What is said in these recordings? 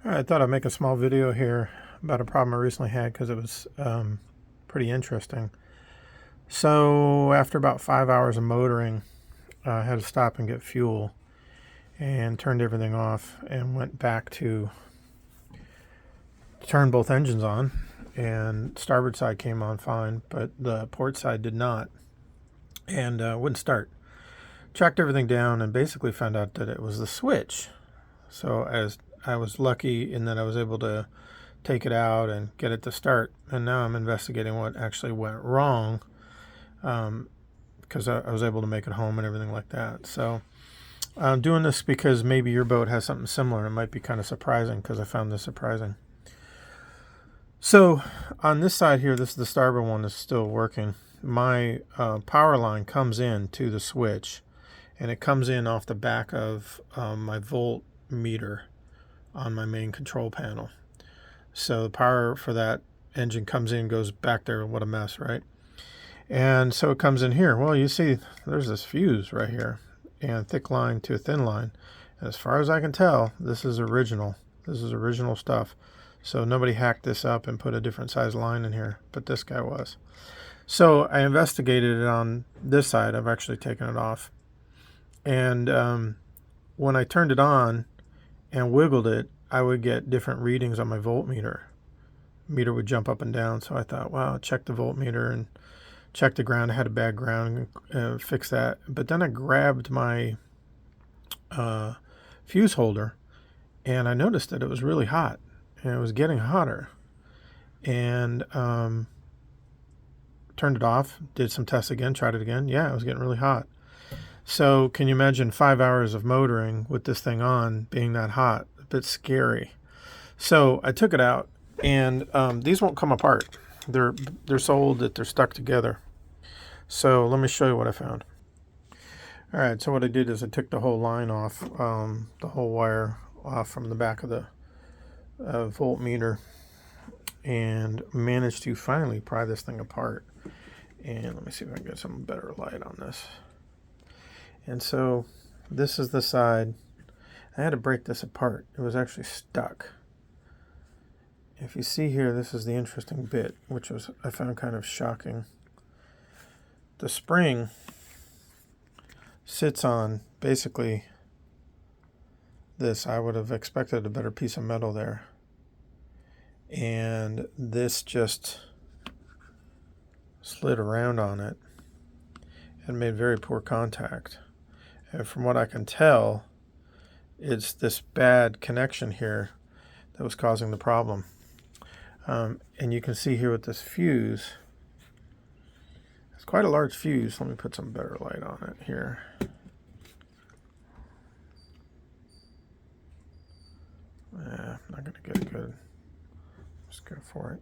I thought I'd make a small video here about a problem I recently had because it was pretty interesting. So after about 5 hours of motoring, I had to stop and get fuel and turned everything off and went back to turn both engines on, and starboard side came on fine, but the port side did not, and wouldn't start. Tracked everything down and basically found out that it was the switch. So as I was lucky in that I was able to take it out and get it to start, and now I'm investigating what actually went wrong, because I was able to make it home and everything like that. So I'm doing this because maybe your boat has something similar. It might be kind of surprising because I found this surprising. So on this side here, this is the starboard one that's still working. My power line comes in to the switch, and it comes in off the back of my voltmeter on my main control panel. So the power for that engine comes in, goes back there. What a mess, right? And so it comes in here. Well, you see there's this fuse right here, and thick line to a thin line. And as far as I can tell, this is original. This is original stuff. So nobody hacked this up and put a different size line in here, but this guy was. So I investigated it on this side. I've actually taken it off. And when I turned it on and wiggled it, I would get different readings on my voltmeter. Meter would jump up and down. So I thought, wow, check the voltmeter and check the ground. I had a bad ground, fix that. But then I grabbed my fuse holder, and I noticed that it was really hot, and it was getting hotter. And turned it off, did some tests again, tried it again. Yeah, it was getting really hot. So can you imagine 5 hours of motoring with this thing on being that hot? A bit scary. So I took it out, and these won't come apart. They're so old that they're stuck together. So let me show you what I found. All right, so what I did is I took the whole line off, the whole wire off from the back of the voltmeter, and managed to finally pry this thing apart. And let me see if I can get some better light on this. And so this is the side. I had to break this apart. It was actually stuck. If you see here, this is the interesting bit, which was I found kind of shocking. The spring sits on basically this. I would have expected a better piece of metal there. And this just slid around on it and made very poor contact. And from what I can tell, it's this bad connection here that was causing the problem. And you can see here with this fuse, it's quite a large fuse. Let me put some better light on it here. I'm not going to get it good. Just go for it.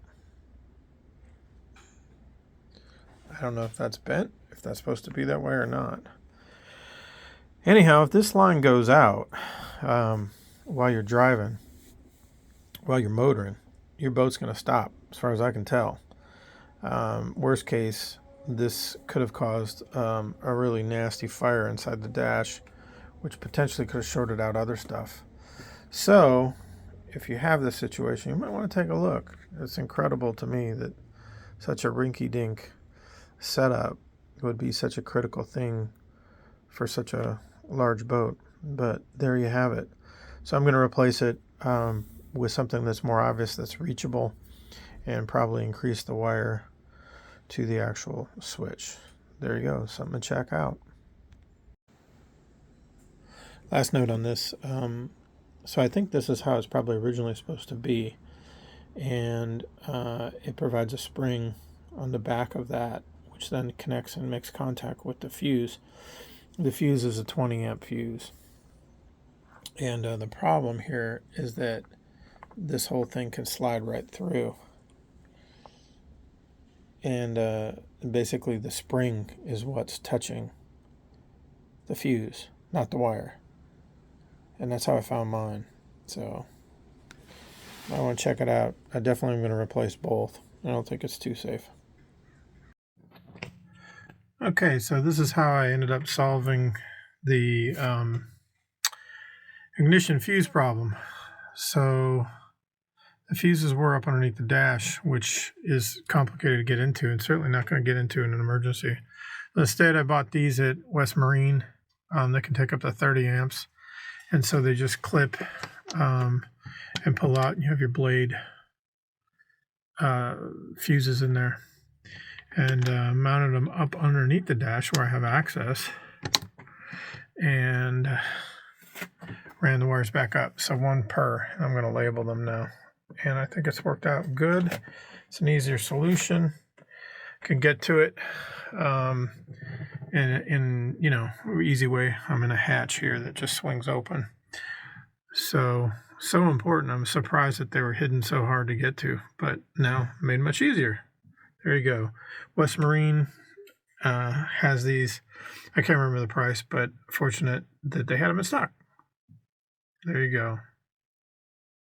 I don't know if that's bent, if that's supposed to be that way or not. Anyhow, if this line goes out while you're driving, while you're motoring, your boat's going to stop, as far as I can tell. Worst case, this could have caused a really nasty fire inside the dash, which potentially could have shorted out other stuff. So if you have this situation, you might want to take a look. It's incredible to me that such a rinky-dink setup would be such a critical thing for such a large boat. But there you have it. So I'm going to replace it with something that's more obvious, that's reachable, and probably increase the wire to the actual switch. There you go, something to check out. Last note on this. So I think this is how it's probably originally supposed to be. And it provides a spring on the back of that, which then connects and makes contact with the fuse. The fuse is a 20 amp fuse. And the problem here is that this whole thing can slide right through. And basically the spring is what's touching the fuse, not the wire. And that's how I found mine. So I want to check it out. I definitely am going to replace both. I don't think it's too safe. Okay, so this is how I ended up solving the ignition fuse problem. So the fuses were up underneath the dash, which is complicated to get into and certainly not going to get into in an emergency. Instead, I bought these at West Marine. They can take up to 30 amps. And so they just clip and pull out, and you have your blade fuses in there. And mounted them up underneath the dash where I have access. And ran the wires back up. So one per. I'm going to label them now. And I think it's worked out good. It's an easier solution. Can get to it in easy way. I'm in a hatch here that just swings open. So important. I'm surprised that they were hidden so hard to get to, but now made much easier. There you go. West Marine has these. I can't remember the price, but fortunate that they had them in stock. There you go.